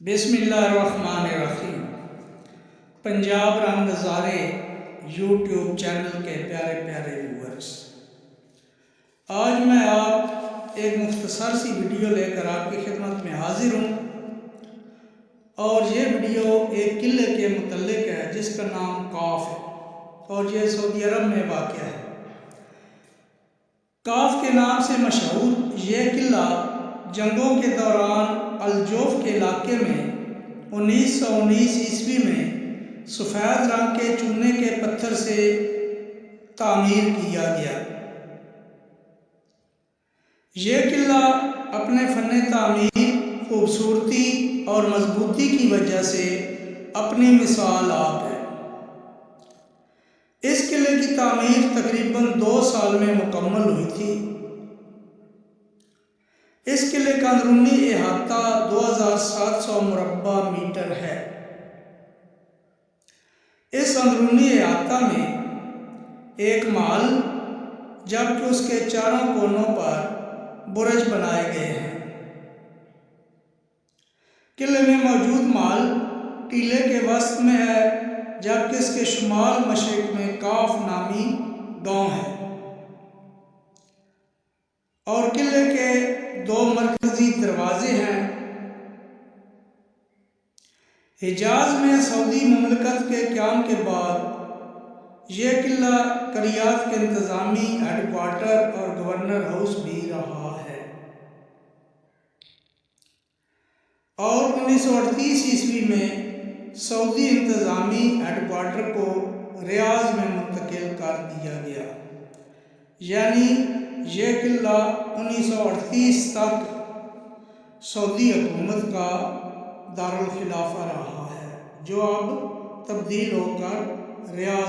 बिस्मिल्लाहिर्रहमानिर्रहीम। पंजाब रंग नज़ारे यूट्यूब चैनल के प्यारे प्यारे व्यूअर्स, आज मैं आप एक मुख्तसर सी वीडियो लेकर आपकी खिदमत में हाजिर हूँ। और ये वीडियो एक किले के मुतल्लिक है जिसका नाम काफ है और ये सऊदी अरब में वाक़या है। काफ के नाम से मशहूर ये किला जंगों के दौरान अलजोफ के इलाके में 1919 ईस्वी में सफ़ेद रंग के चूने के पत्थर से तामीर किया गया। ये किला अपने फ़न तामीर, खूबसूरती और मजबूती की वजह से अपनी मिसाल आप है। इस किले की तामीर तकरीबन 2 साल में मुकम्मल हुई थी। इस किले का अंदरूनी अहाता 2700 मुरब्बा मीटर है। इस अंदरूनी अहाता में एक महल जबकि उसके चारों कोनों पर बुर्ज बनाए गए हैं। किले में मौजूद महल टीले के वस्त में है जबकि इसके शुमाल मशरिक में काफ नामी गांव है। और किले के 2 मरकजी दरवाजे हैं। हिजाज में सऊदी मुमलकत के क़याम के बाद यह किला करियात के इंतज़ामी हेडक्वार्टर और गवर्नर हाउस भी रहा है। और 1938 ईस्वी में सऊदी इंतज़ामी हेडक्वार्टर को रियाज में मुंतकिल कर दिया गया। यानी यह किला 1938 तक सऊदी हुकूमत का दारुल खिलाफा रहा है, जो अब तब्दील होकर रियाज